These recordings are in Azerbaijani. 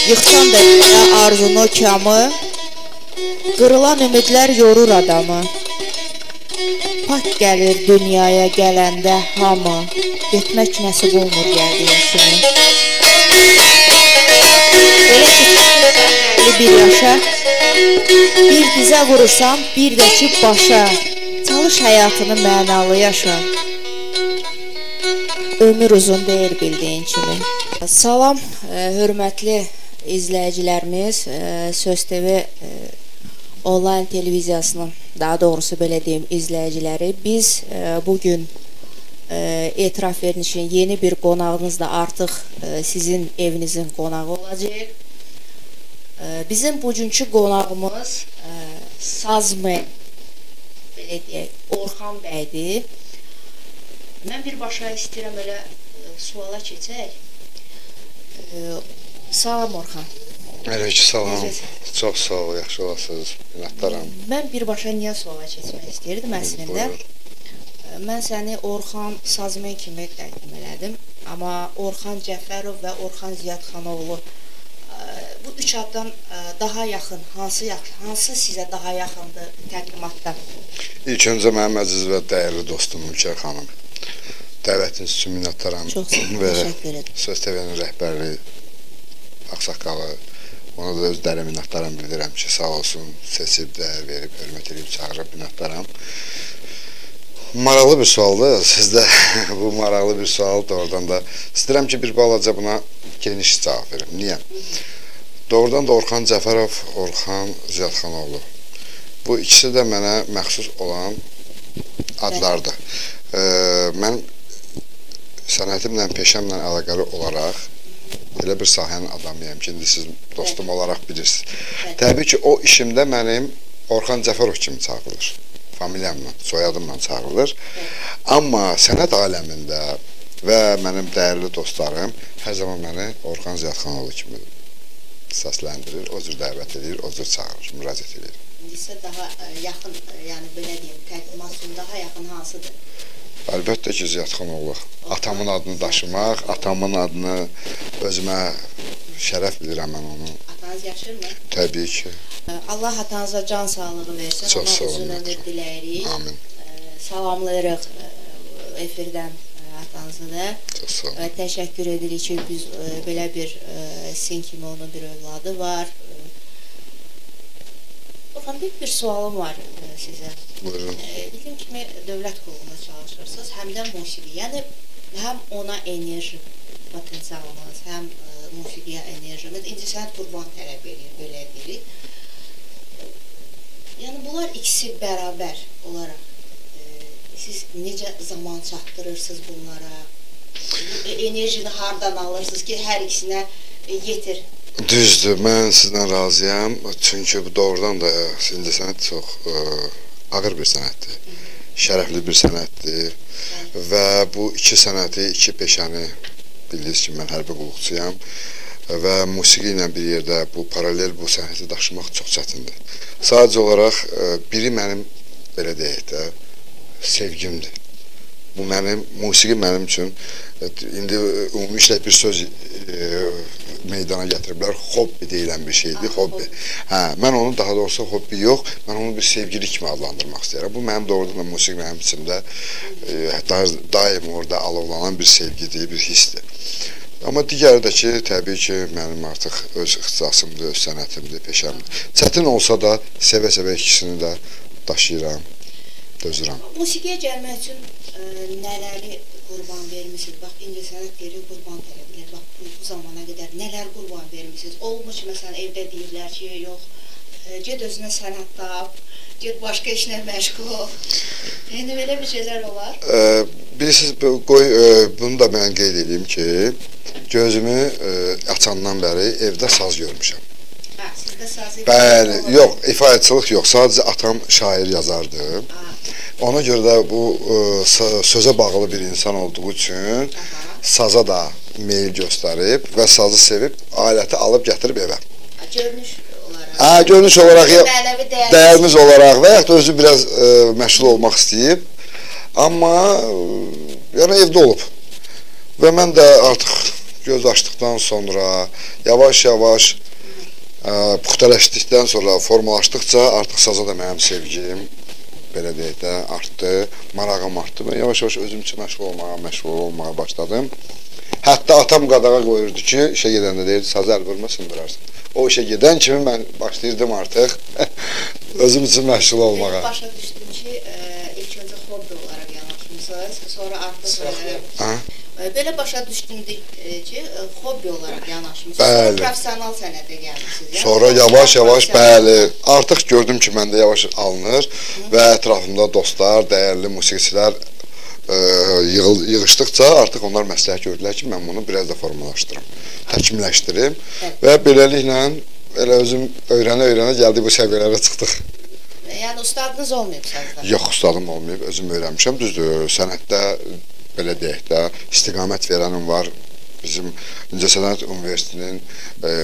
Yıxsan da arzunu kamı, qırılan ümidlər yorur adamı. Pak gəlir dünyaya gələndə hamı, getmək nəsib olmur gəldiyin kimi. Elə ki, bir yaşa, bir dizə vurursan, bir də ki başa, çalış həyatını mənalı yaşa. Ömür uzun deyil bildiyin kimi. Salam, hörmətli izləyicilərimiz, Söz TV onlayn televiziyasının, daha doğrusu belə deyim, izləyiciləri. Biz bugün etiraf verilişin yeni bir qonağınızla artıq sizin evinizin qonağı olacaq. Bizim bugünkü qonağımız sazmen, belə deyək, Orxan bəydir. Mən birbaşa istəyirəm elə suala keçək. Salam Orxan. Əleykum salam. Çox sağ ol, yaxşı olasınız. Minnətdaram. Mən birbaşa niyə suala keçmək istəyirdim əslində? Mən səni Orxan Sazmen kimi təqdim elədim. Amma Orxan Cəfərov və Orxan Ziyadxanoğlu bu üç addan daha yaxın, hansı sizə daha yaxındır təqdimatda? İlk öncə mənim əziz və dəyərli dostum Ülkər xanım. Dəvətiniz üçün minnətdaram. Çox təşəkkür edirəm. Söz TV-nin rəhbərliyi, ağsaqqalı, ona da öz dərin minnətdaram bildirəm ki, sağ olsun, seçib, dəyər verib, hörmət edib, çağırıb minnətdaram. Maraqlı bir sualdır, sizdə bu maraqlı bir sual doğrudan da istəyirəm ki, bir balaca buna geniş cavab verim. Niyə? Doğrudan da Orxan Cəfərov, Orxan Ziyadxanoğlu. Bu ikisi də mənə məxsus olan adlardır. Mən sənətimlə, peşəmlə əlaqəli olaraq elə bir sahənin adamıyam ki, indi siz dostum olaraq bilirsiniz. Təbii ki, o işimdə mənim Orxan Cəfərov kimi çağırılır. Familiyamla, soyadımla çağırılır. Amma sənət aləmində və mənim dəyərli dostlarım hər zaman məni Orxan Ziyadxanoğlu kimi səsləndirir, o cür dəvət edir, o cür çağırır, müraciət edir. İndisə daha yaxın, yəni belə deyim, təqdimat üçün daha yaxın hansıdır? Əlbəttə ki, Ziyadxanoğlu. Atamın adını daşımaq, atamın adını özümə şərəf bilirəm mən onu. Atanız yaşırmı? Təbii ki. Allah atanıza can sağlığı versin, ona uzun ömür diləyirik. Amin. Salamlayırıq efirdən atanızı da. Çox sağ olun. Təşəkkür edirik ki, biz belə bir sizin kimi onun bir övladı var. Orxan, bir sualım var sizə. Buyurun. Bildiyim kimi dövlət qulluğunda çalışırsınız, həm də musiqi. Yəni, həm ona enerji potensialınız, həm musiqiyə enerjiniz, incəsənət qurban tələb edir, belə deyirik. Yəni, bunlar ikisi bərabər olaraq siz necə zaman çatdırırsınız bunlara? Enerjini hardan alırsınız ki, hər ikisinə yetir? Düzdür, mən sizdən razıyam. Çünki bu doğrudan da incəsənət çox ağır bir sənətdir. Şərəfli bir sənətdir. Və bu iki sənəti, iki peşəni bildiniz ki, mən hərbi qulluqçuyam. Və musiqi ilə bir yerdə bu paralel bu sənəti daşımaq çox çətindir. Sadəcə olaraq biri mənim, belə deyək də, sevgimdir. Bu mənim, musiqi mənim üçün, indi ümumiyyətlə bir söz meydana gətiriblər, hobbi deyilən bir şeydir, hobbi. Mən onu daha doğrusu hobbi yox, mən onu bir sevgili kimi adlandırmaq istəyirəm. Bu mənim doğrudan da musiqi mənim içimdə daim orada alovlanan bir sevgidir, bir hissdir. Amma digəri də ki, təbii ki, mənim artıq öz ixtisasımdır, öz sənətimdir, peşəmdir. Çətin olsa da sevə-sevə ikisini də daşıyıram, dözürəm. Musiqiyə gəlmək üçün nələri qurban vermişsiniz? Bax, incəsənət deyir, qurban tələb edir. Bax, bu zamana qədər nələr qurban vermişsiniz? Olmuş ki, məsələn, evdə deyirlər ki, yox, ged özünə sənət tap, ged başqa işlə məşğul ol. Yəni, belə bir şeylər olar? Bilirsiniz, bunu da mən qeyd edeyim ki, gözümü açandan bəri evdə saz görmüşəm. Sizdə saz Bəli, yox, ifaçılıq yox, sadəcə atam şair yazardı. Ona görə də bu sözə bağlı bir insan olduğu üçün saza da meyil göstərib və sazı sevib, aləti alıb gətirib evə. Görünüş olaraq? Görünüş olaraq, dəyərimiz olaraq və yaxud da özü biraz məşğul olmaq istəyib. Amma yəni evdə olub. Və mən də artıq göz açdıqdan sonra, yavaş-yavaş puxtələşdikdən sonra, formalaşdıqca artıq saza da mənim sevgim, belə deyək də, artdı, marağım artdı. Mən yavaş-yavaş özüm üçün məşğul olmağa başladım. Hətta atam qadağa qoyurdu ki, işə gedəndə deyirdi, sazı əl vurma sındırarsan. O işə gedən kimi mən başlayırdım artıq özüm üçün məşğul olmağa. Başa düşdüm ki, ilk öncə hobbi olaraq yanaşmısınız, sonra artıq belə başa düşdüm ki, hobbi olaraq yanaşmısınız, sonra profesional sənətə gəlmişsiniz. Sonra yavaş-yavaş, bəli, artıq gördüm ki, məndə yavaş alınır və ətrafımda dostlar, dəyərli musiqiçilər yığışdıqca artıq onlar məsləhət gördülər ki, mən bunu biraz da formalaşdırım, təkmilləşdirim və beləliklə elə özüm öyrənə-öyrənə gəldik bu səviyyələrə çıxdıq. Yəni ustadınız olmayıb sazda? Yox, ustadım olmayıb, özüm öyrənmişəm, düzdür, sənətdə belə deyək də istiqamət verənim var. Bizim İncəsənət Universitetinin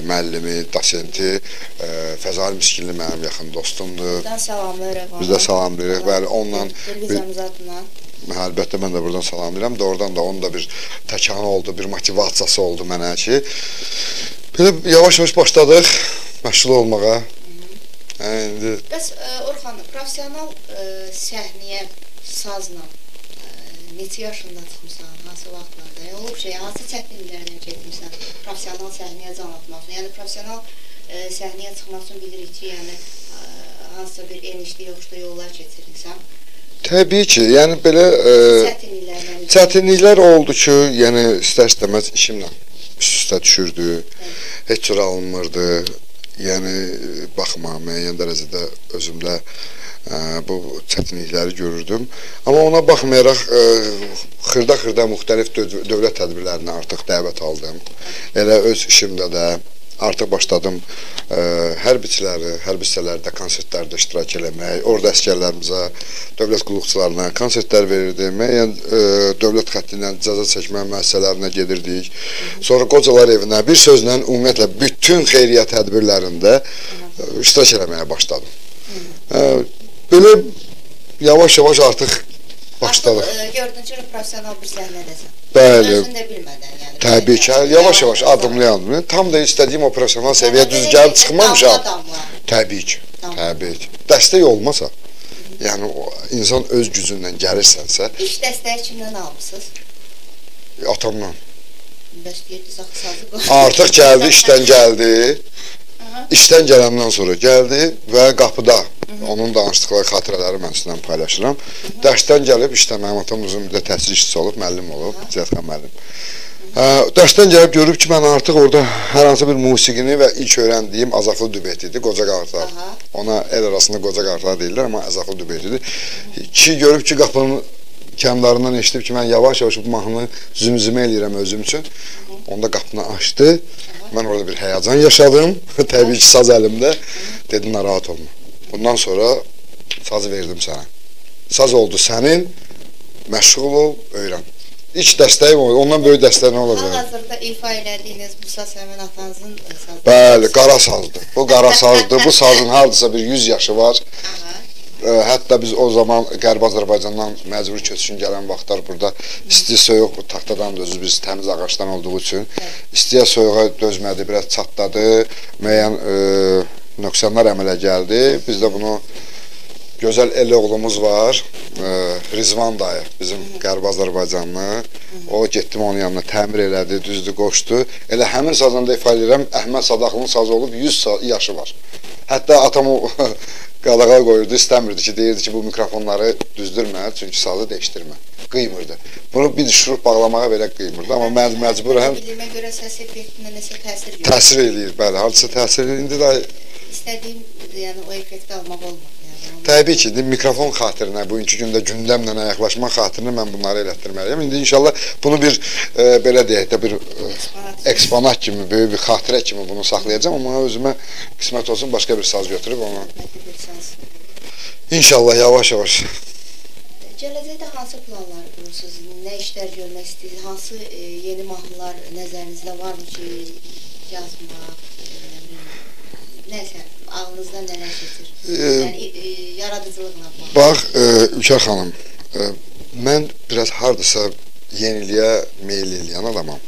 müəllimi, dosenti Fəzal Miskinli mənim yaxın dostumdur. Buradan salamlayırıq. Biz də salamlayırıq. Bəli, onunla televiziyamız adına. Əlbəttə mən də buradan salamlayıram. Doğrudan da onun da bir təkanı oldu, bir motivasiyası oldu mənə ki, belə yavaş-yavaş başladıq məşğul olmağa. Bəs Orxan, profesional səhnəyə sazla neçə yaşında çıxmışsan, hansı vaxtlarda? Olub şey, hansı çətinliklərdən keçmişsən profesional səhnəyə can atmaq üçün? Yəni profesional səhnəyə çıxmaq üçün bilirik ki, yəni hansısa bir enişli, yoxuşda yollar keçirirsən. Təbii ki, yəni belə çətinliklər oldu ki, yəni istər-istəməz işimlə üst-üstə düşürdü, heç cür alınmırdı, yəni baxma, müəyyən dərəcədə özümdə bu çətinlikləri görürdüm. Amma ona baxmayaraq xırda-xırda müxtəlif dövlət tədbirlərinə artıq dəvət aldım. Elə öz işimdə də artıq başladım hərbiçiləri, hərbi hissələrdə, konsertlərdə iştirak eləmək, orada əskərlərimizə, dövlət qulluqçularına konsertlər verirdim. Müəyyən dövlət xəttindən cəza çəkmə müəssisələrinə gedirdik. Sonra qocalar evinə, bir sözlə ümumiyyətlə bütün xeyriyyət tədbirlərində iştirak eləməyə başladım. Belə yavaş-yavaş artıq başladıq. Gördün ki, profesional bir səhnədəsən. Bəli. Özün də bilmədən, yəni. Təbii ki, yavaş-yavaş, adımlayan. Tam da istədiyim o profesional səviyyə düz gəlib çıxmamışam. Təbii ki, təbii ki. Dəstək olmasa, yəni insan öz gücündən gəlirsənsə. İş dəstəyi kimdən almışsınız? Atamdan. Bəs deyirdiniz, axı sazı qoydu. Artıq gəldi, işdən gəldi. İşdən gələndən sonra gəldi və qapıda onun danışdıqları xatirələri mən sizinlə paylaşıram. Dərsdən gəlib, işdə mənim atam uzun müddət təhsil işçisi olub, müəllim olub, Ziyadxan müəllim. Dərsdən gəlib görüb ki, mən artıq orada hər hansı bir musiqini və ilk öyrəndiyim Azaflı dübet idi, qoca qartlar. Ona el arasında qoca qartlar deyirlər, amma Azaflı dübet idi. Ki, görüb ki, qapının kənarından eşidib ki, mən yavaş-yavaş bu mahnını zümzümə eləyirəm özüm üçün. Onda qapını açdı. Mən orada bir həyəcan yaşadım. Təbii ki, saz əlimdə. Dedi, narahat olma. Bundan sonra sazı verdim sənə. Saz oldu sənin, məşğul ol, öyrən. İlk dəstəyim oldu, ondan böyük dəstəyi nə ola bilər? Hal-hazırda ifa elədiyiniz bu saz həmin atanızın sazı. Bəli, qara sazdır. Bu qara sazdır. Bu sazın hardasa bir 100 yaşı var. Hətta biz o zaman Qərbi Azərbaycandan məcburi köçkün gələn vaxtlar burada isti soyuq, bu taxtadan da özü biz təmiz ağaçdan olduğu üçün istiyə soyuğa dözmədi, biraz çatladı, müəyyən nöqsanlar əmələ gəldi. Biz də bunu gözəl el oğlumuz var, Rizvan dayı, bizim Qərbi Azərbaycanlı. O getdim onun yanına, təmir elədi, düzdür, qoşdu. Elə həmin sazında ifa edirəm, Əhməd Sadaqlının sazı olub 100 yaşı var. Hətta atam o qadağa qoyurdu, istəmirdi ki, deyirdi ki, bu mikrofonları düzdürmə, çünki sazı dəyişdirmə, qıymırdı. Bunu bir şurup bağlamağa belə qıymırdı, amma məcburən Bildiyimə görə səs effektinə nəsə təsir görür. Təsir eləyir, bəli, hadisa təsir eləyir. İndi də İstədiyim, yəni o effekti almaq olmadı. Təbii ki, mikrofon xatirinə, bugünkü gündə gündəmlə ayaqlaşma xatirinə mən bunları elətdirməliyəm. İndi inşallah bunu bir, belə deyək də, bir eksponat kimi, böyük bir xatirə kimi bunu saxlayacağım. Amma özümə qismət olsun, başqa bir saz götürüb onu. İnşallah, yavaş-yavaş. Gələcəkdə hansı planlar qurursunuz? Nə işlər görmək istəyirsiniz? Hansı yeni mahnılar nəzərinizdə varmı ki, yazmaq, nəsə, ağlınızda nələr keçir? Yəni, yaradıcılığına bağlı. Bax, Ülkər xanım, mən biraz hardasa yeniliyə meyil eləyən adamam.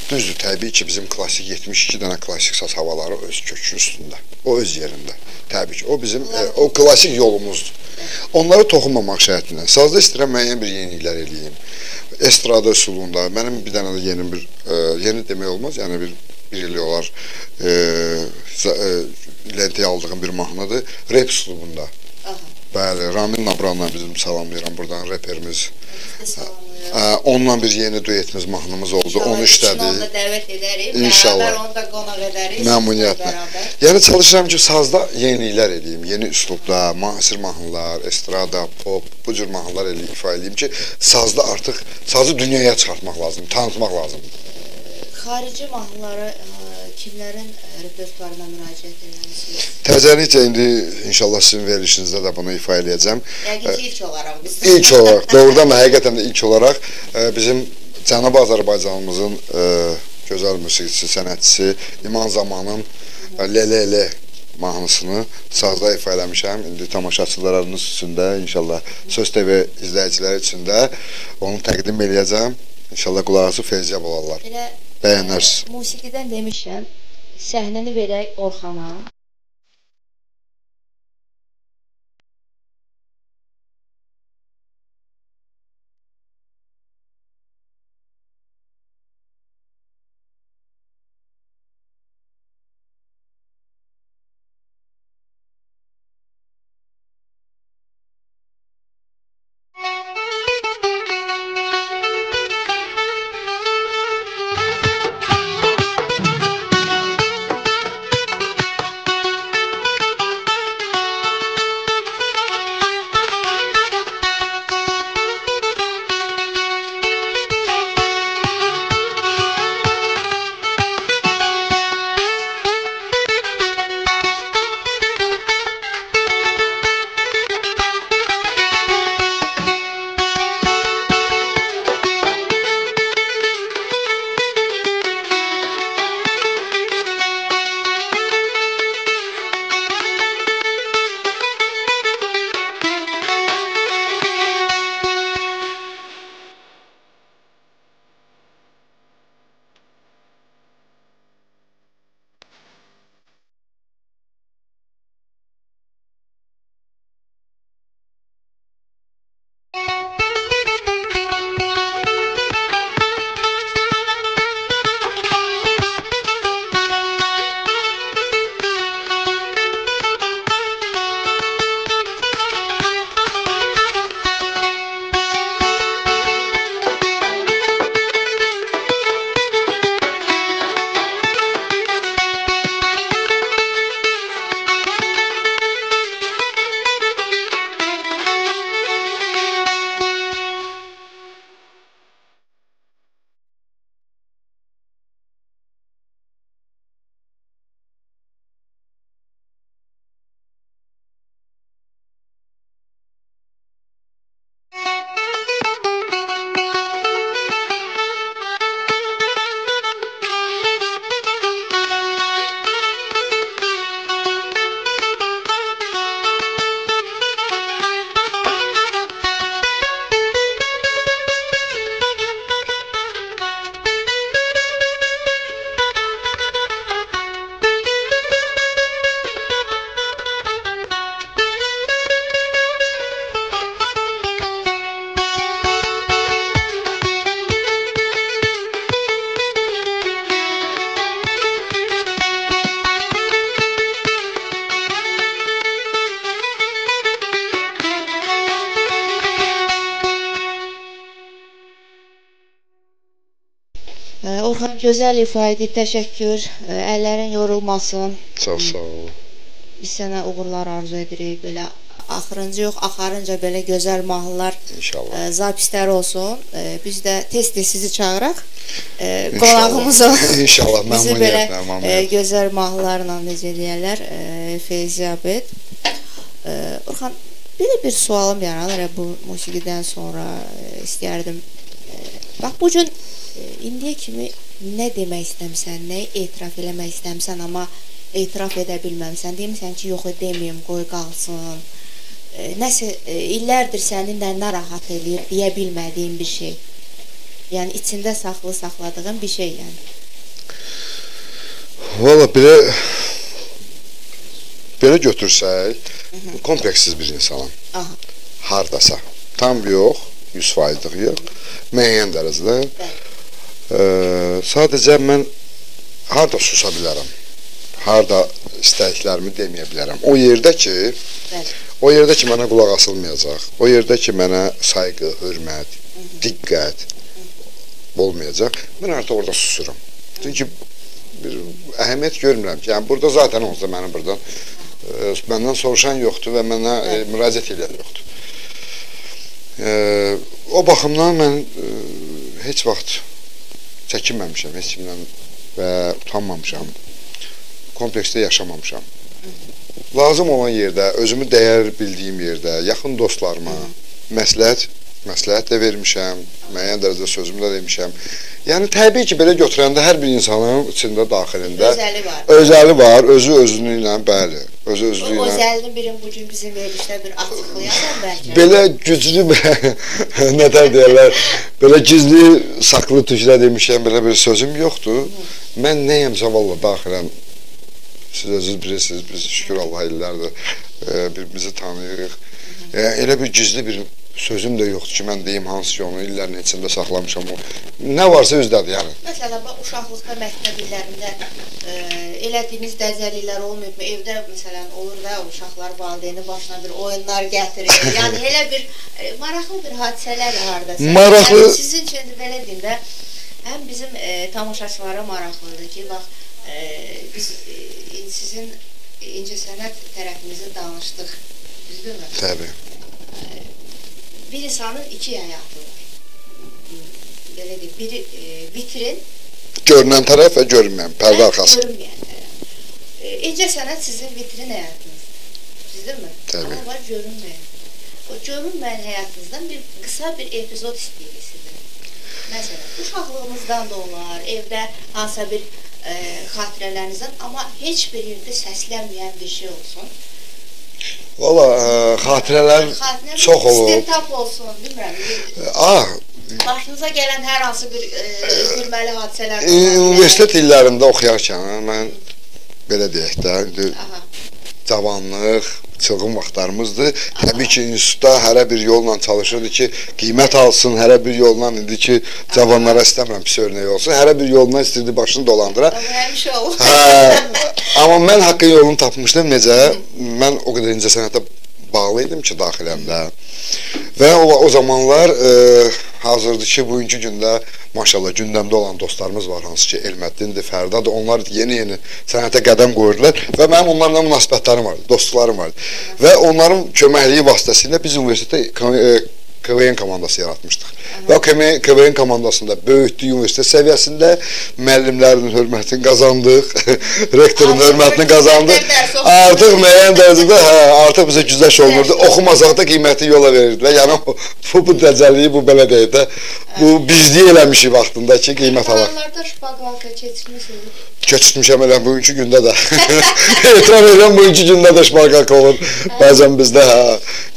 Düzdür, təbii ki, bizim klasik 72 dənə klasik saz havaları öz kökü üstündə, o öz yerində. Təbii ki, o bizim o klasik yolumuzdur. Onları toxunmamaq şərtilə. Sazda istəyirəm müəyyən bir yeniliklər eləyim. Estrada üsulunda, mənim bir dənə də yeni demək olmaz, yəni bir il olar lentəyə aldığım bir mahnıdır, rap üslubunda. Bəli, Ramin Nabranla bizim salamlayıram buradan, reperimiz. Onunla bir yeni duetimiz, mahnımız oldu, onu işlədik. Onu da dəvət edərik, İnşallah. bərabər onu da qonaq edərik. Məmnuniyyətlə. Yəni çalışıram ki, sazda yeniliklər eləyim, yeni üslubda, müasir mahnılar, estrada, pop, bu cür mahnılar ifa eləyim ki, sazda artıq sazı dünyaya çıxartmaq lazımdır, tanıtmaq lazımdır. Xarici mahnıları kimlərin repertuarına müraciət edirsiniz? Təzəlikcə indi inşallah sizin verilişinizdə də bunu ifa eləyəcəm. Yəqin ki, ilk olaraq biz. İlk olaraq, doğrudan da həqiqətən də ilk olaraq bizim Cənubi Azərbaycanımızın gözəl musiqiçisi, sənətçisi İman Zamanın Lele mahnısını sazda ifa eləmişəm. İndi tamaşaçılarınız üçün də inşallah Söz TV izləyiciləri üçün də onu təqdim eləyəcəm. İnşallah qulağısı feyziyab olarlar. Bəyənərsiniz. Musiqidən demişəm, səhnəni verək Orxana. Orxan, gözəl ifa edib, təşəkkür. Əllərin yorulmasın. Çox sağ ol. Biz sənə uğurlar arzu edirik. Belə axırıncı yox, axarınca belə gözəl mahnılar zapislər olsun. Biz də tez-tez sizi çağıraq. Qonağımız o. İnşallah, məmnuniyyətlə. Bizi belə gözəl mahnılarla necə deyərlər, feyziyab et. Orxan, belə bir sualım yaranır bu musiqidən sonra istəyərdim. Bax, bu gün indiyə kimi nə demək istəmsən, nəyi etiraf eləmək istəmsən, amma etiraf edə bilməmsən. Demirsən ki, yox, deməyim, qoy qalsın. Nəsə, illərdir səni narahat eləyir, deyə bilmədiyin bir şey. Yəni, içində saxladığın bir şey, yəni. Valla belə götürsək, kompleksiz bir insanım. Hardasa. Tam yox, 100%'lik yox. Müəyyən dərəcədə. Sadəcə mən harda susa bilərəm. Harda istəklərimi deməyə bilərəm. O yerdə ki, mənə qulaq asılmayacaq. O yerdə ki, mənə sayğı, hörmət, diqqət olmayacaq. Mən artıq orada susuram. Çünki bir əhəmiyyət görmürəm ki, yəni burada zaten olsa mənim buradan məndən soruşan yoxdur və mənə müraciət edən yoxdur. O baxımdan mən heç vaxt çəkinməmişəm, heç kimdən və utanmamışam, kompleksdə yaşamamışam. Lazım olan yerdə, özümü dəyər bildiyim yerdə, yaxın dostlarıma məsləhət də vermişəm, müəyyən dərəcədə sözümü də demişəm. Yəni, təbii ki, belə götürəndə hər bir insanın içində, daxilində özəli var, özü-özünü ilə, bəli, özü-özlü ilə. Özəlini birin bugün bizim verilişdə bir açıqlayarsan bəlkə. Belə güclü, nətər deyərlər, belə gizli, saklı tücrə demişəm, belə bir sözüm yoxdur. Mən nəyəmsə, valla, daxilən, siz özünüz bilirsiniz, biz şükür Allah illərdir, birbirimizi tanıyırıq. Elə bir gizli bir sözüm də yoxdur ki, mən deyim hansı ki, onu illərin içində saxlamışam. Nə varsa özdədir, yəni. Məsələn, uşaqlıqda məktəb illərində elədiyiniz dəzəliklər olmayıb mu? Evdə, məsələn, olur da uşaqlar valideyni başına bir oyunlar gətirir. Yəni, elə bir maraqlı bir hadisələr haradasa. Maraqlı. Sizin üçün belə deyim də, həm bizim tamaşaçılara maraqlıdır ki, bax, biz sizin incəsənət tərəfinizi danışdıq, düzdürmü? Təbii. Bir insanın iki həyatı var. Belə deyim, biri vitrin. Görünən tərəf və görünməyən, pərdə arxası. Görünməyən tərəf. İncəsənət sizin vitrin həyatınızdır. Düzdürmü? Təbii. Amma var görünməyən. O görünməyən həyatınızdan qısa bir epizod istəyirik sizin. Məsələn, uşaqlığınızdan da olar, evdə hansısa bir xatirələrinizdən, amma heç bir yerdə səslənməyən bir şey olsun. Valla, xatirələr çox olur. İstintap olsun, bilmirəm. Başınıza gələn hər hansı bir gülməli hadisələr var. Universitet illərində oxuyarkən, mən belə deyək də, cavanlıq, çılğın vaxtlarımızdır. Təbii ki, institutda hərə bir yolla çalışırdı ki, qiymət alsın, hərə bir yolla indi ki, cavanlara istəmirəm pis örnek olsun, hərə bir yoluna istirdi başını dolandıra. Həmişə olur. Amma mən haqqın yolunu tapmışdım, necə? Mən o qədər incəsənətə bağlı idim ki, daxiləmdə. Və o zamanlar hazırdır ki, bugünkü gündə maşallah gündəmdə olan dostlarımız var, hansı ki, Elməddindir, Fərdadır, onlar yeni-yeni sənətə qədəm qoyurdular və mənim onlarla münasibətlərim vardı, dostluqlarım vardı. Və onların köməkliyi vasitəsilə biz universitetdə KVN komandası yaratmışdıq. Və o KVN komandasında böyütdük universitet səviyyəsində müəllimlərin hörmətini qazandıq, rektorun hörmətini qazandıq. Artıq müəyyən dərəcədə artıq bizə güzəş olunurdu. Oxumasaq da qiyməti yola verirdilər. Yəni bu dəcəlliyi, bu belə deyək də, bu bizliyi eləmişik vaxtında ki, qiymət alaq. Onlarda şpaqalka keçirmişsiniz. Keçirmişəm elə bugünkü gündə də. Etiraf edirəm, bugünkü gündə də şpaqalka olur. Bəzən bizdə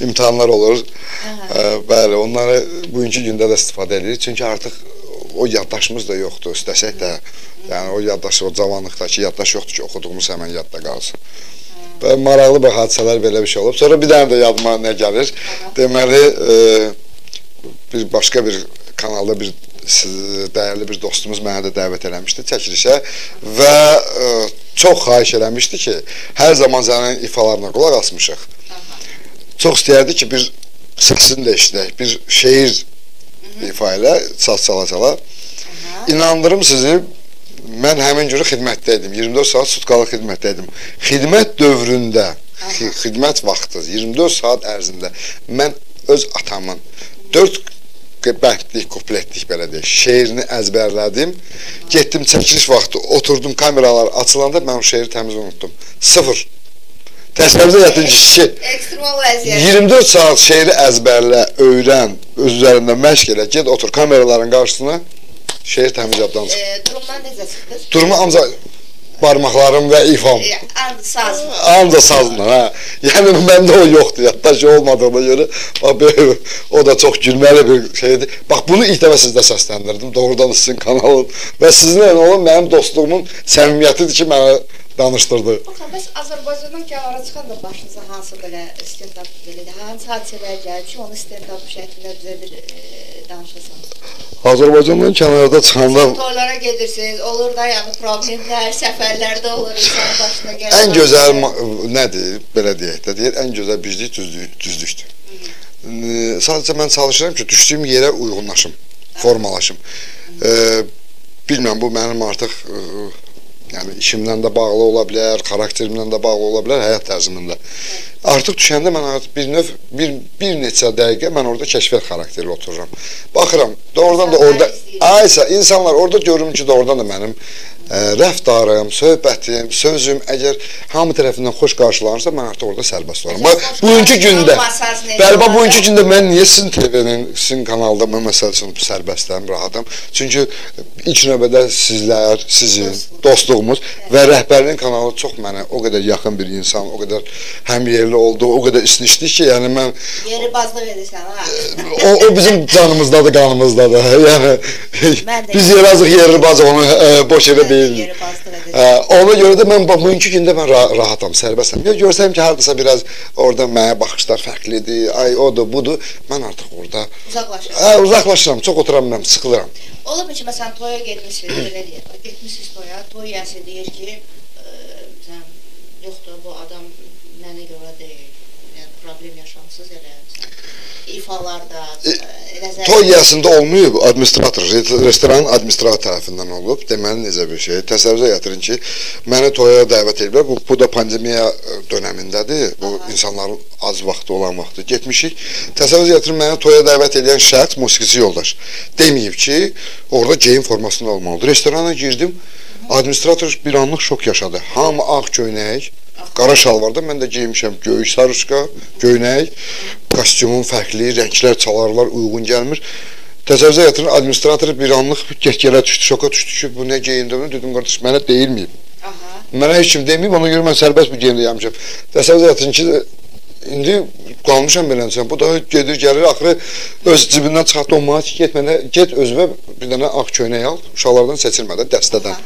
imtahanlar olur. Bəli, onları bugünkü gündə də istifadə edirik. Çünki artıq o yaddaşımız da yoxdur, istəsək də. Yəni o yaddaş, o cavanlıqdakı yaddaş yoxdur ki, oxuduğumuz həmən yadda qalsın. Və maraqlı bir hadisələr belə bir şey olub. Sonra bir dənə də yadıma nə gəlir? Deməli, bir başqa bir kanalda bir dəyərli bir dostumuz mənə də dəvət eləmişdi çəkilişə və çox xahiş eləmişdi ki, hər zaman sənin ifalarına qulaq asmışıq. Çox istəyərdi ki, bir səsini də işləyək, bir şeir ifa ilə, saz çala-çala. İnandırım sizi, mən həmin günü xidmətdəydim, 24 saat sutkalıq xidmətdəydim. Xidmət dövründə, xidmət vaxtı, 24 saat ərzində mən öz atamın 4 bəndlik, kupletlik belə deyək, şeirini əzbərlədim. Getdim çəkiliş vaxtı, oturdum, kameralar açılanda mən o şeiri təmiz unutdum. 0. Təsəvvürdə yatın ki, 24 saat şeiri əzbərlə, öyrən, öz üzərində məşq elə, ged otur kameraların qarşısına, şeir təmiz yaddan çıxır. Durumdan necə çıxdınız? Durumu ancaq barmaqlarım və ifam. Ancaq sazla, hə. Yəni məndə o yoxdur, yaddaşı olmadığına görə o da çox gülməli bir şeydir. Bax, bunu ilk dəfə sizdə səsləndirdim, doğrudan sizin kanalın və sizinlə olan mənim dostluğumun səmimiyyətidir ki, mənə danışdırdı. Bəs Azərbaycandan kənara çıxanda başınıza hansı belə stand-up belədir, hansı hadisələr gəlir ki, onu stand-up şəklində bizə bir danışasanız? Azərbaycandan kənarda çıxanda... Toylara gedirsiniz, olur da yəni problemlər, səfərlərdə olur, insanın başına gəlir. Ən gözəl nədir, belə deyək də deyir, ən gözəl bizlik düzlükdür. Sadəcə mən çalışıram ki, düşdüyüm yerə uyğunlaşım, formalaşım. Bilməm, bu mənim artıq... Yəni, işimdən də bağlı ola bilər, xarakterimdən də bağlı ola bilər, həyat tərzimdən də. Artıq düşəndə mən bir neçə dəqiqə mən orada kəşfiyyat xarakterli otururam. Baxıram, doğrudan da orada, aysa, insanlar orada görürüm ki, doğrudan da mənim rəftarım, söhbətim, sözüm, əgər hamı tərəfindən xoş qarşılanırsa, mən artıq orada sərbəst oluram. Bugünkü gündə mən niyə sizin TV-nin, sizin kanalda mən məsəl üçün sərbəstəm, rahatım? Çünki ilk növbədə sizlər, sizin dostluğumuz və rəhbərliyin kanalı çox mənə o qədər yaxın bir insan, o qədər həmyerli oldu, o qədər isnişdik ki, yəni mən... Yeri bazlıq edirsən, ha? O bizim canımızdadır, qanımızdadır. Yəni, biz yer azıq, yeri bazıq, onu boş yerə deyil. Ona görə də mən bugünkü gündə mən rahatam, sərbəstəm. Görsəm ki, haradasa biraz orada mənə baxışlar fərqlidir, ay odur, budur. Mən artıq orada uzaqlaşıram, çox oturamıram, sıxılıram. Olur mu ki, məsələn, toya getmişsiniz, belə deyək, getmişsiniz toya, toy yəsi deyir ki, yoxdur, bu adam mənə görə deyil, problem yaşamsız elə, ifalarda, toy yəsində olmayıb, administrator, restoranın administrator tərəfindən olub, deməli necə bir şey, təsəvvürə gətirin ki, məni toya dəvət ediblər, bu da pandemiya dönəmindədir, bu insanların az vaxtı olan vaxtı getmişik, təsəvvürə gətirin, məni toya dəvət edən şəxs, musiqisi yoldaş, deməyib ki, orada geyim formasında olmalıdır, restorana girdim, administrator bir anlıq şok yaşadı, hamı ağ köynək, qara şalvarda, mən də geymişəm göy sarışqa, göynək, kostyumun fərqli, rənglər, çalarlar uyğun gəlmir. Təsəvvürə gətirin, administrator bir anlıq gələ düşdü, şoka düşdü ki, bu nə geyindiyini, dedim, qardaş, mənə deyilməyib. Mənə heç kim deməyib, ona görə mən sərbəst bir geyimdə gəlmişəm. Təsəvvürə gətirin ki, indi qalmışam belənsən, bu da gedir, gəlir, axırı öz cibindən çıxartdı, o manat get özümə bir dənə ağ köynək al, uşaqlardan seçilmədən, dəstədən.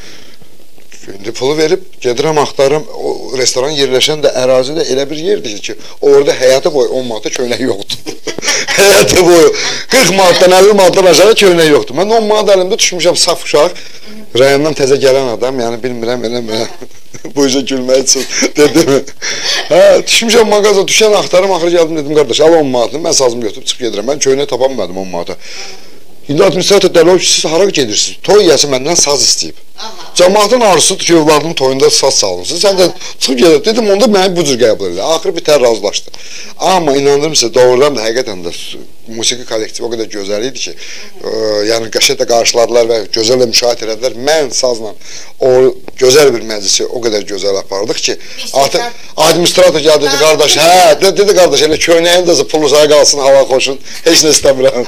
İndi pulu verib, gedirəm, axtarım, o restoran yerləşən də ərazidə elə bir yerdir ki, orada həyata boyu 10 manata köynək yoxdur. Həyata boyu 40 manatdan 50 manatdan aşağı köynək yoxdur. Mən 10 manat əlimdə düşmüşəm, saf uşaq, rayondan təzə gələn adam, yəni bilmirəm, bu işə gülmək üçün, dedim. Düşmüşəm mağaza, düşən axtarım, axırı gəldim, dedim, qardaş, al 10 manatını, mən sazımı götürüb çıxıb gedirəm, mən köynək tapamadım 10 manata. İndi administrator dəli ki, siz hara gedirsiniz? Toy yəsi məndən saz istəyib. Cəmaatın arzusudur ki, övladının toyunda saz salınsın. Sən də çıxıb gedir. Dedim, onda məni bu cür qəbul edir. Axırı bir tər razılaşdı. Amma inandırım sizə, doğrudan da, həqiqətən də musiqi kollektivi o qədər gözəl idi ki, yəni qəşəng də qarşıladılar və gözəl də müşahidə elədilər. Mən sazla o gözəl bir məclisi o qədər gözəl apardıq ki, artıq administrator gəldi, dedi, qardaş, dedi, qardaş, elə köynəyin də pulu sana qalsın, hava xoşun, heç nə istəmirəm.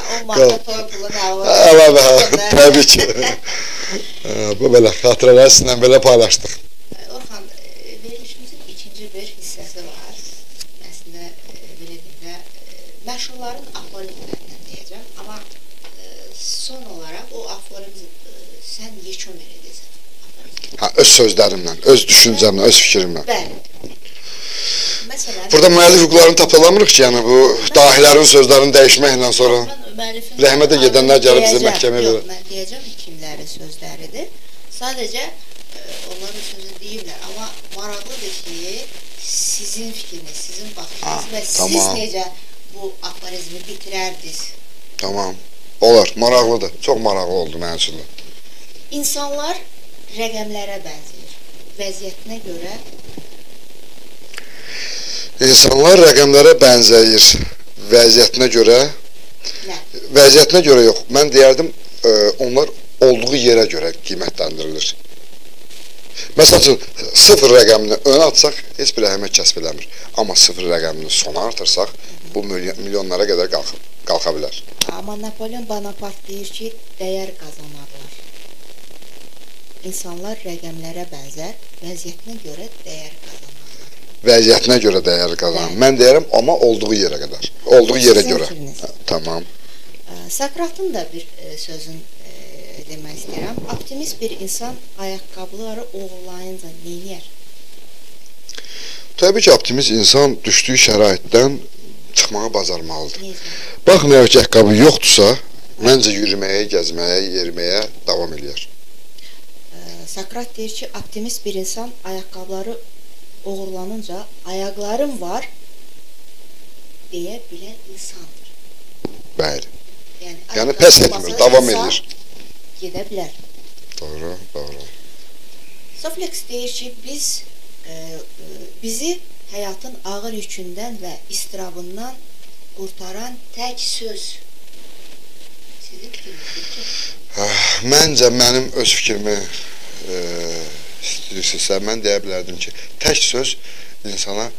Təbii ki. Bu belə xatirələr sizinlə belə paylaşdıq. Orxan, verilişimizin ikinci bir hissəsi var. Əslində, belə deyim də, məşhurların aforizmlərindən deyəcəm. Amma son olaraq o aforizm sən yekun verəcəksən. Öz sözlərimlə, öz düşüncəmlə, öz fikrimlə. Bəli. Burada müəllif hüquqlarını tapdalamırıq ki, yəni bu dahilərin sözlərini dəyişməklə sonra rəhmətə gedənlər gəlib bizə məhkəməyə verir. Yox, mən deyəcəm kimlərin sözləridir. Sadəcə onların sözü deyirlər, amma maraqlıdır ki, sizin fikriniz, sizin baxışınız və siz necə bu aforizmi bitirərdiniz. Tamam, olar, maraqlıdır, çox maraqlı oldu mənim üçün də. İnsanlar rəqəmlərə bənzəyir, vəziyyətinə görə. İnsanlar rəqəmlərə bənzəyir, vəziyyətinə görə. Vəziyyətinə görə yox, mən deyərdim, onlar olduğu yerə görə qiymətləndirilir. Məsəl üçün, 0 rəqəmini önə atsaq, heç bir əhəmiyyət kəsb eləmir. Amma 0 rəqəmini sona artırsaq, bu milyonlara qədər qalxa bilər. Amma Napoleon Bonaparte deyir ki, dəyər qazanarlar. insanlar rəqəmlərə bənzər, vəziyyətinə görə dəyər qazanırlar. Vəziyyətinə görə dəyər qazanır. Bəli. Mən deyərəm, amma olduğu yerə qədər. Olduğu yerə Sizin görə. fikriniz? Tamam. Sokratın da bir sözün demək istəyirəm. Optimist bir insan ayaqqabıları oğurlayınca neyniyər? Təbii ki, optimist insan düşdüyü şəraitdən çıxmağı bacarmalıdır. Necə? Baxmayaraq ki, ayaqqabı yoxdursa, məncə yürüməyə, gəzməyə, yeriməyə davam eləyər. Sokrat deyir ki, optimist bir insan ayaqqabıları oğurlanınca ayaqlarım var deyə bilən insandır. Bəli. Yəni ayaqqabı pes olmasa etmir, davam insan edir. Gedə bilər. Doğru, doğru. Soflex deyir ki, bizi həyatın ağır yükündən və istirabından qurtaran tək söz. Sizin fikriniz? Məncə, mənim öz fikrimi istəyirsinizsə, mən deyə bilərdim ki, tək söz insana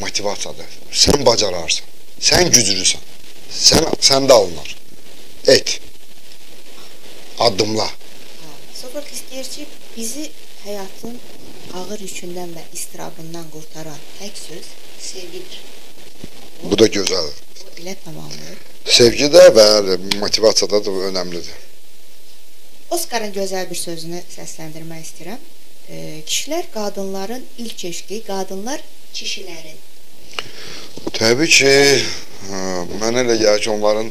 motivasiyadır. Sən bacararsan, sən güclüsən, səndə alınar. Et, addımla. Sokrat deyir ki, bizi həyatın ağır yükündən və istirabından qurtaran tək söz sevgidir. Bu da gözəldir. O elə tamamlayır. Sevgi də və motivasiyada da önəmlidir. Oskarın gözəl bir sözünü səsləndirmək istəyirəm. Kişilər qadınların ilk eşqi, qadınlar kişilərin. Təbii ki, mənə elə gəlir ki, onların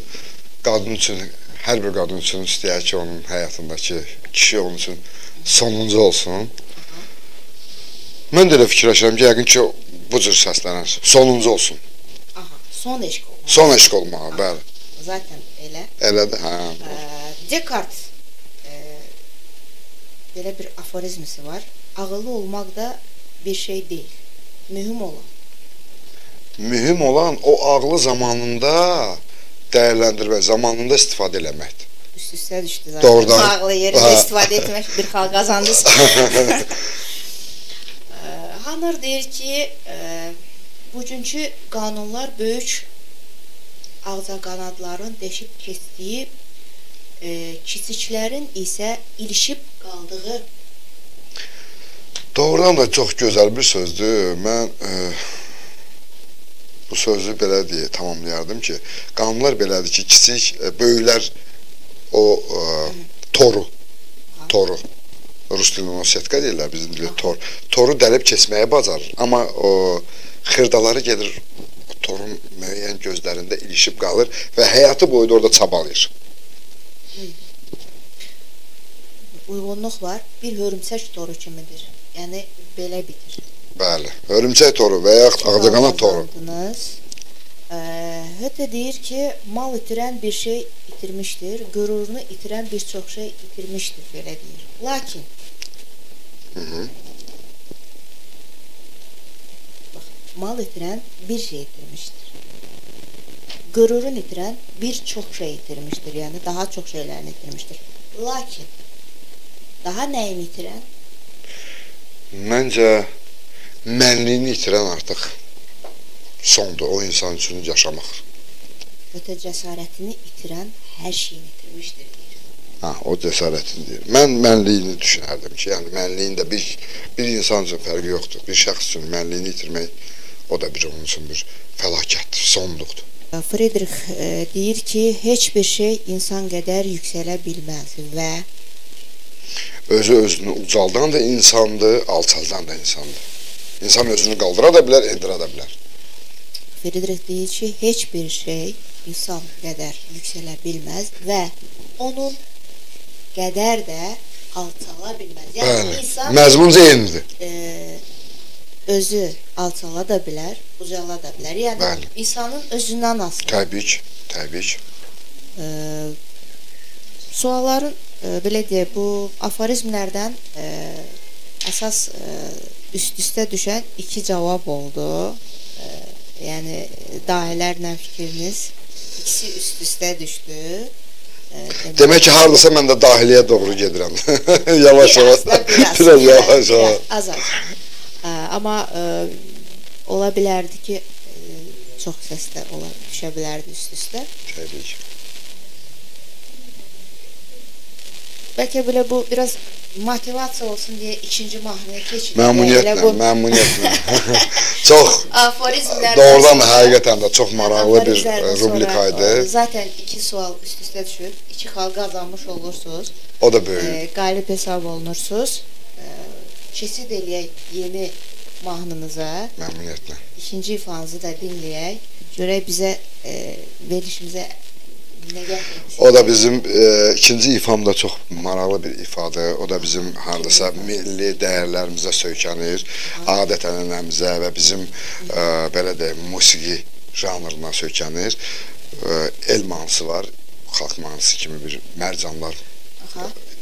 qadın üçün, hər bir qadın üçün istəyər ki, onun həyatındakı kişi onun üçün sonuncu olsun. Mən də elə fikirləşirəm ki, yəqin ki, bu cür səslənər, sonuncu olsun. Aha, son eşq olmalı. Son eşq olmalı, bəli. Zaten elə. Elədir, hə. Descartes belə bir aforizmisi var. Ağıllı olmaq da bir şey deyil. Mühüm olan. Mühüm olan o ağlı zamanında dəyərləndirmək, zamanında istifadə eləməkdir. Üst-üstə düşdü zaten. Doğrudan. Ağlı yerində istifadə etmək bir xal qazandınız. Hanır deyir ki, bugünkü qanunlar böyük ağcaqanadların deşib keçdiyi, kiçiklərin isə ilişib qaldığı. Doğrudan da çox gözəl bir sözdür. Mən bu sözü belə deyə tamamlayardım ki, qanunlar belədir ki, kiçik, böyüklər o toru, Rus dilində setka deyirlər, bizim dildə toru dəlib keçməyə bacarır. Amma o xırdaları gedir, torun müəyyən gözlərində ilişib qalır və həyatı boyu da orada çabalayır. Uyğunluq var, bir hörümçək toru kimidir. Yəni, belə bitir. Bəli, hörümçək toru və yaxud ağcaqanad toru. Hətta deyir ki, mal itirən bir şey itirmişdir, qürurunu itirən bir çox şey itirmişdir, belə deyir. Lakin, mal itirən bir şey itirmişdir. Qürurun itirən bir çox şey itirmişdir, yəni daha çox şeylərini itirmişdir. Lakin, daha nəyini itirən? Məncə, mənliyini itirən artıq sondur, o insan üçün yaşamaq. Ötə cəsarətini itirən hər şeyini itirmişdir, deyir. Ha, o cəsarətini deyir. Mən mənliyini düşünərdim ki, yəni mənliyin də bir insan üçün fərqi yoxdur. Bir şəxs üçün mənliyini itirmək, o da onun üçün bir fəlakətdir, sonluqdur. Friedrich deyir ki, heç bir şey insan qədər yüksələ bilməz və özünü ucaldan da insandır, alçaldan da insandır. İnsan özünü qaldıra da bilər, endirə da bilər. Friedrich deyir ki, heç bir şey insan qədər yüksələ bilməz və onun qədər də alçala bilməz. Yəni, insan məzmunca eynidir. Özü alçala da bilər, ucala da bilər. Yəni, insanın özündən asılı. Təbii ki, təbii ki. Sualların, belə deyək, bu aforizmlərdən əsas üst-üstə düşən 2 cavab oldu. Yəni, dahilərlə fikriniz ikisi üst-üstə düşdü. Demək ki, haradasa mən də dahiliyə doğru gedirəm. Yavaş-yavaş. Biraz yavaş-yavaş. Az-az. Amma ola bilərdi ki, çox səsdə düşə bilərdi üst-üstə. Təbii ki. Bəlkə belə bu biraz motivasiya olsun deyə ikinci mahnıya keçirik. Məmnuniyyətlə. Çox aforizmlərdən doğrudan da həqiqətən də çox maraqlı bir rubrikaydı. Zaten 2 sual üst-üstə düşüb. 2 xal qazanmış olursunuz. O da böyük. Qalib hesab olunursunuz. Keçid eləyək yeni mahnınıza. Məmnuniyyətlə. İkinci ifanızı da dinləyək. Görək bizə verilişimizə nə gətirmiş. O da bizim ikinci ifam da çox maraqlı bir ifadır. O da bizim hardasa milli dəyərlərimizə söykənir, adət-ənənəmizə və bizim belə deyək, musiqi janrına söykənir. El mahnısı var, xalq mahnısı kimi bir Mərcanlar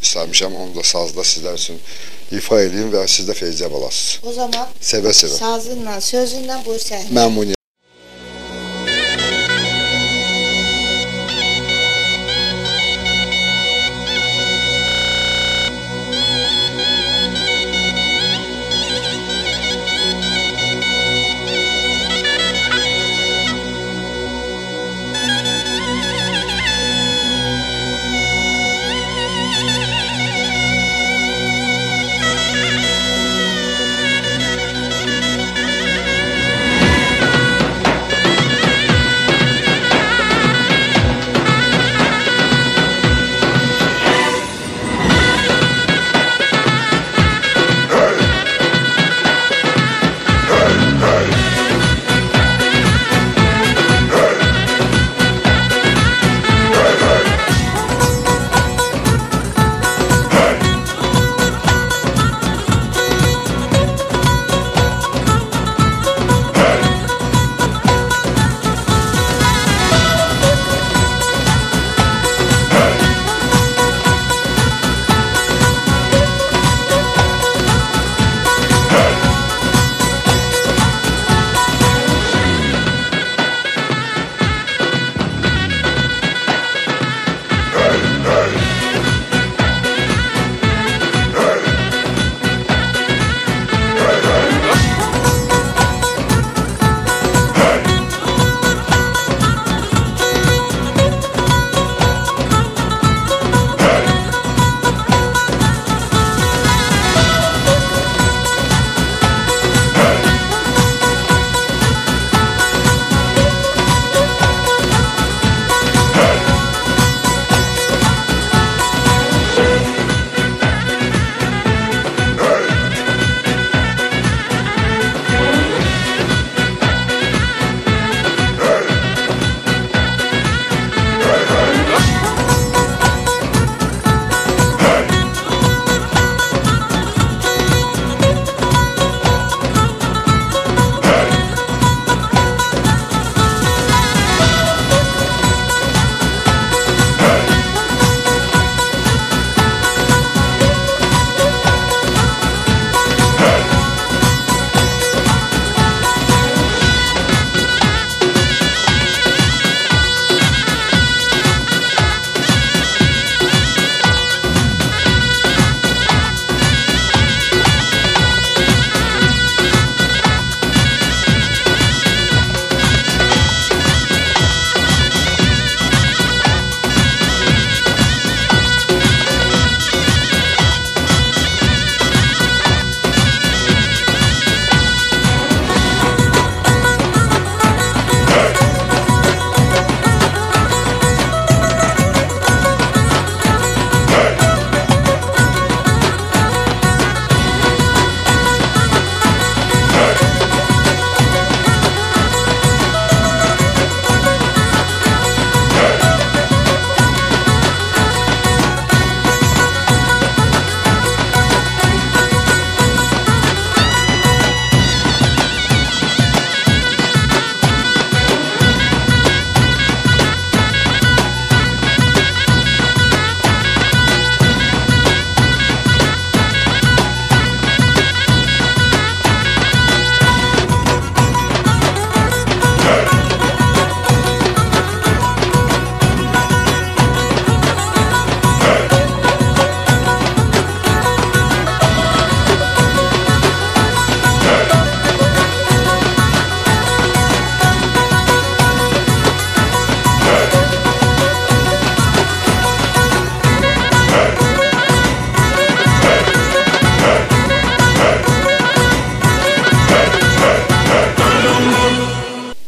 istəmişəm. Onu da sazda sizlər üçün ifa edeyim və siz də feyziyab olasınız. O zaman sevə-sevə. Sazınla, sözünlə buyur səhnə. Məmnuniyyət.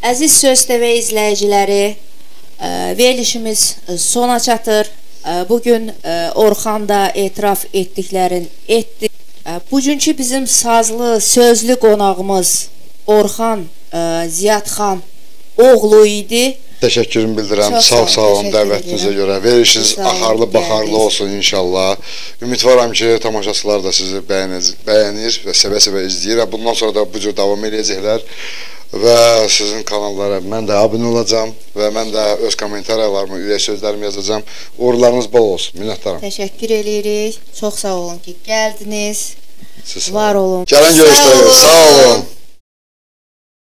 Əziz Söz TV izləyiciləri, verilişimiz sona çatır. Bugün Orxan da etiraf etdi. Bugünkü bizim sazlı, sözlü qonağımız Orxan Ziyadxan oğlu idi. Təşəkkürümü bildirəm. Sağ olun dəvətinizə görə. Verilişiniz axarlı, baxarlı olsun inşallah. Ümidvaram ki, tamaşaçılar da sizi bəyənir və sevə-sevə izləyir. Bundan sonra da bu cür davam edəcəklər. Və sizin kanallara mən də abunə olacağam və mən də öz kommentariyalarımı, ürək sözlərimi yazacağam. Uğurlarınız bol olsun. Minnətdaram. Təşəkkür edirik. Çox sağ olun ki, gəldiniz. Var olun. Gələn görüşdə. Sağ olun.